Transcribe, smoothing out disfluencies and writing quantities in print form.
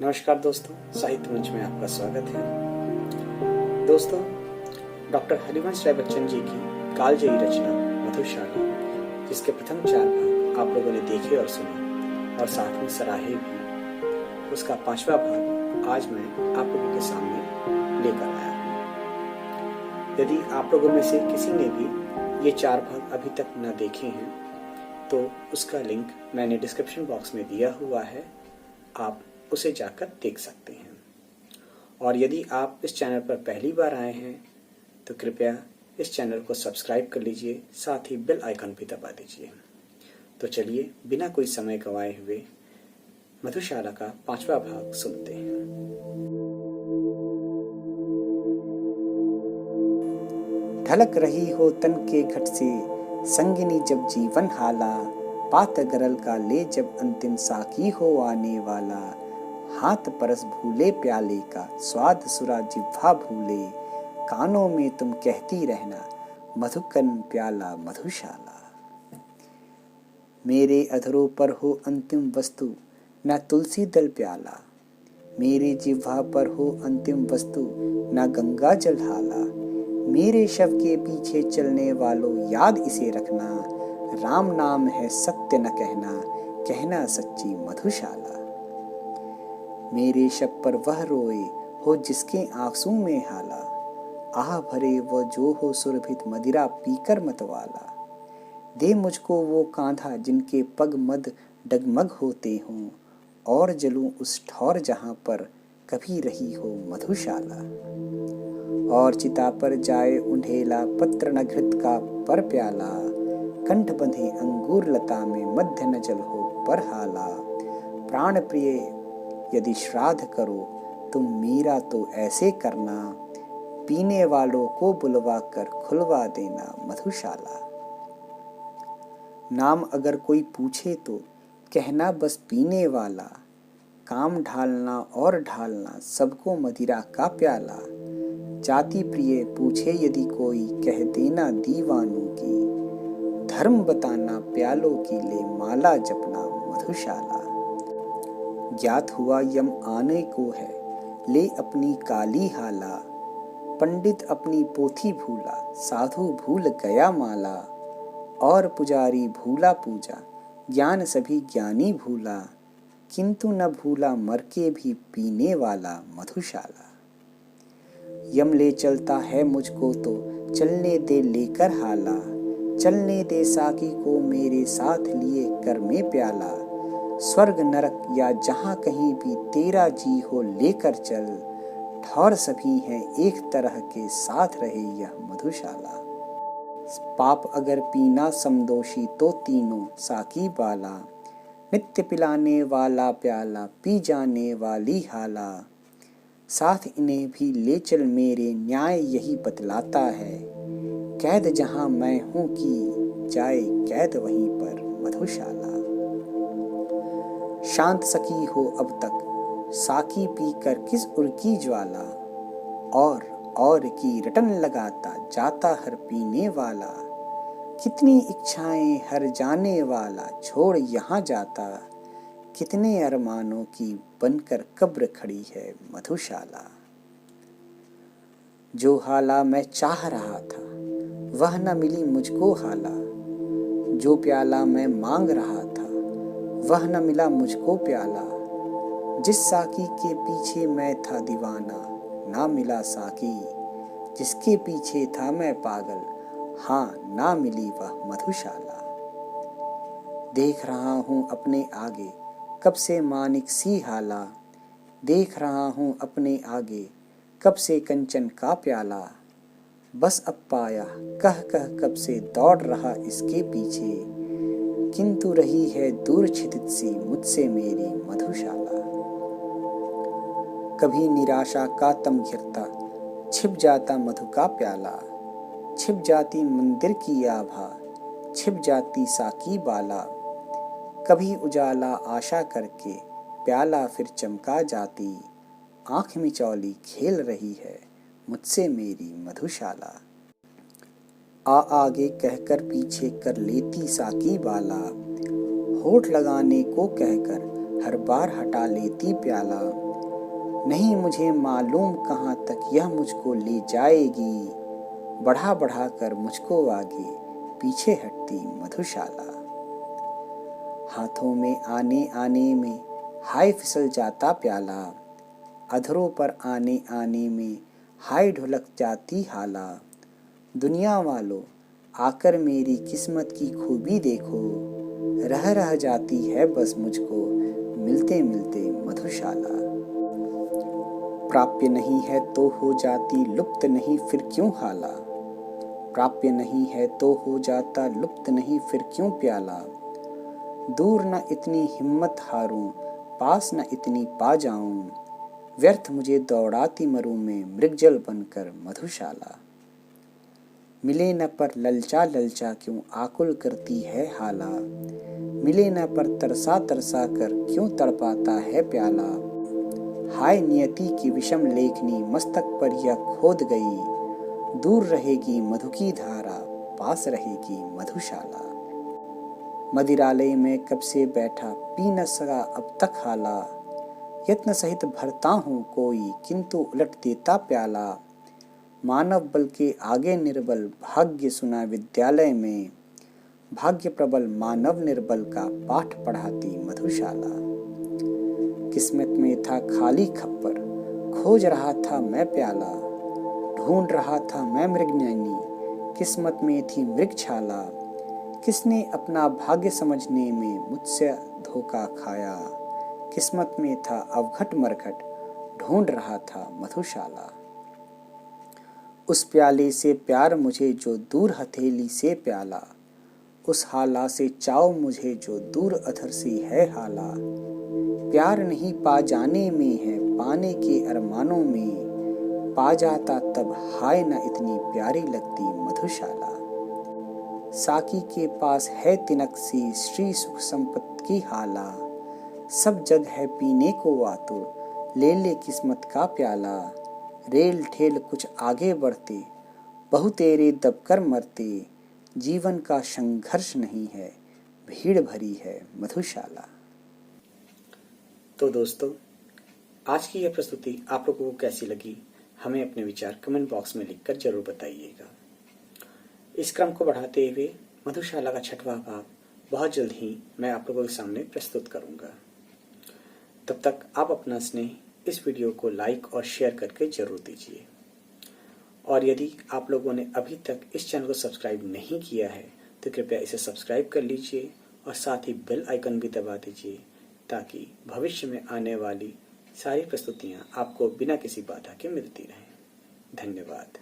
नमस्कार दोस्तों, साहित्य मंच में आपका स्वागत है। दोस्तों, डॉक्टर हरिवंश राय बच्चन जी की कालजयी रचना मधुशाला, जिसके प्रथम 4 भाग आप लोगों ने देखे और सुने और साथ में सराहे भी, उसका 5वां भाग आज मैं आप लोगों के सामने लेकर आया हूँ। यदि आप लोगों में से किसी ने भी ये 4 भाग अभी तक न देखे हैं तो उसका लिंक मैंने डिस्क्रिप्शन बॉक्स में दिया हुआ है, आप उसे जाकर देख सकते हैं। और यदि आप इस चैनल पर पहली बार आए हैं तो कृपया इस चैनल को सब्सक्राइब कर लीजिए, साथ ही बेल आइकन भी दबा दीजिए। तो चलिए बिना कोई समय गंवाए हुए मधुशाला का 5वां भाग सुनते हैं। ढलक रही हो तन के घट से संगिनी जब जीवन हाला, पात गरल का ले जब अंतिम साकी हो आने वाला, हाथ परस भूले प्याले का स्वाद सुरा जिह्वा भूले, कानों में तुम कहती रहना मधुकन प्याला मधुशाला। मेरे अधरों पर हो अंतिम वस्तु न तुलसी दल प्याला, मेरे जिह्वा पर हो अंतिम वस्तु न गंगा जल हाला, मेरे शव के पीछे चलने वालों याद इसे रखना, राम नाम है सत्य न कहना, कहना सच्ची मधुशाला। मेरे शव पर वह रोए हो जिसके आंसू में हाला, आह भरे वो जो हो सुरभित मदिरा पीकर मतवाला, दे मुझको वो कांधा जिनके पग मद डगमग होते हों, और जलूं उस ठौर जहां पर कभी रही हो मधुशाला। और चिता पर जाए उंढेला पत्र न घृत का पर प्याला, कंठ बंधे अंगूर लता में मध्य न जल हो पर हाला, प्राण प्रिय यदि श्राद्ध करो तुम मीरा तो ऐसे करना, पीने वालों को बुलवा कर खुलवा देना मधुशाला। नाम अगर कोई पूछे तो कहना बस पीने वाला, काम ढालना और ढालना सबको मदिरा का प्याला, जाति प्रिय पूछे यदि कोई कह देना दीवानों की, धर्म बताना प्यालों की ले माला जपना मधुशाला। ज्ञात हुआ यम आने को है ले अपनी काली हाला, पंडित अपनी पोथी भूला साधु भूल गया माला, और पुजारी भूला पूजा ज्ञान सभी ज्ञानी भूला, किंतु न भूला मर के भी पीने वाला मधुशाला। यम ले चलता है मुझको तो चलने दे लेकर हाला, चलने दे साकी को मेरे साथ लिए कर में प्याला, स्वर्ग नरक या जहां कहीं भी तेरा जी हो लेकर चल, ठौर सभी हैं एक तरह के साथ रहे यह मधुशाला। पाप अगर पीना समदोषी तो तीनों साकी बाला, नित्य पिलाने वाला प्याला पी जाने वाली हाला, साथ इन्हें भी ले चल मेरे न्याय यही बतलाता है, कैद जहां मैं हूं की जाए कैद वहीं पर मधुशाला। शांत सकी हो अब तक साकी पी कर किस उर्की ज्वाला, और की रटन लगाता जाता हर पीने वाला, कितनी इच्छाएं हर जाने वाला छोड़ यहाँ जाता, कितने अरमानों की बनकर कब्र खड़ी है मधुशाला। जो हाला मैं चाह रहा था वह न मिली मुझको हाला, जो प्याला मैं मांग रहा था वह न मिला मुझको प्याला, जिस साकी के पीछे मैं था दीवाना ना मिला साकी, जिसके पीछे था मैं पागल हाँ ना मिली वह मधुशाला। देख रहा हूँ अपने आगे कब से मानिक सी हाला, देख रहा हूँ अपने आगे कब से कंचन का प्याला, बस अब पाया कह कह कब से दौड़ रहा इसके पीछे, किंतु रही है दूर छितित सी मुझसे मेरी मधुशाला। कभी निराशा का तम घिरता छिप जाता मधु का प्याला, छिप जाती मंदिर की आभा छिप जाती साकी बाला, कभी उजाला आशा करके प्याला फिर चमका जाती, आंख मिचौली खेल रही है मुझसे मेरी मधुशाला। आ आगे कहकर पीछे कर लेती साकी बाला, होठ लगाने को कहकर हर बार हटा लेती प्याला, नहीं मुझे मालूम कहाँ तक यह मुझको ले जाएगी, बढ़ा बढ़ा कर मुझको आगे पीछे हटती मधुशाला। हाथों में आने आने में हाय फिसल जाता प्याला, अधरों पर आने आने में हाय ढुलक जाती हाला। दुनिया वालों आकर मेरी किस्मत की खूबी देखो, रह जाती है बस मुझको मिलते मिलते मधुशाला। प्राप्य नहीं है तो हो जाती लुप्त नहीं फिर क्यों हाला, प्राप्य नहीं है तो हो जाता लुप्त नहीं फिर क्यों प्याला। दूर न इतनी हिम्मत हारूं, पास न इतनी पा जाऊं, व्यर्थ मुझे दौड़ाती मरूं में मृगजल बनकर मधुशाला। मिले न पर ललचा ललचा क्यों आकुल करती है हाला, मिले न पर तरसा तरसा कर क्यों तड़पाता है प्याला। हाय नियति की विषम लेखनी मस्तक पर यह खोद गई, दूर रहेगी मधु की धारा पास रहेगी मधुशाला। मदिरालय में कब से बैठा पी न सका अब तक हाला, यत्न सहित भरता हूँ कोई किंतु उलट देता प्याला। मानव बल के आगे निर्बल भाग्य सुना विद्यालय में, भाग्य प्रबल मानव निर्बल का पाठ पढ़ाती मधुशाला। किस्मत में था खाली खप्पर, खोज रहा था मैं प्याला, ढूंढ रहा था मैं मृगनयनी, किस्मत में थी मृगछाला। किसने अपना भाग्य समझने में मुझसे धोखा खाया, किस्मत में था अवघट मरघट ढूंढ रहा था मधुशाला। उस प्याले से प्यार मुझे जो दूर हथेली से प्याला, उस हाला से चाव मुझे जो दूर अधर से है हाला। प्यार नहीं पा जाने में है पाने के अरमानों में, पा जाता तब हाय न इतनी प्यारी लगती मधुशाला। साकी के पास है तिनक सी श्री सुख संपत्ति की हाला, सब जग है पीने को आतुर ले ले किस्मत का प्याला। रेल ठेल कुछ आगे बढ़ते बहु तेरे दबकर मरते, जीवन का संघर्ष नहीं है भीड़ भरी है मधुशाला। तो दोस्तों, आज की यह प्रस्तुति आप लोगों को कैसी लगी हमें अपने विचार कमेंट बॉक्स में लिखकर जरूर बताइएगा। इस क्रम को बढ़ाते हुए मधुशाला का 6वां भाग बहुत जल्द ही मैं आप लोगों के सामने प्रस्तुत करूंगा। तब तक आप अपना स्नेह इस वीडियो को लाइक और शेयर करके जरूर दीजिए। और यदि आप लोगों ने अभी तक इस चैनल को सब्सक्राइब नहीं किया है तो कृपया इसे सब्सक्राइब कर लीजिए और साथ ही बेल आइकन भी दबा दीजिए, ताकि भविष्य में आने वाली सारी प्रस्तुतियां आपको बिना किसी बाधा के मिलती रहें। धन्यवाद।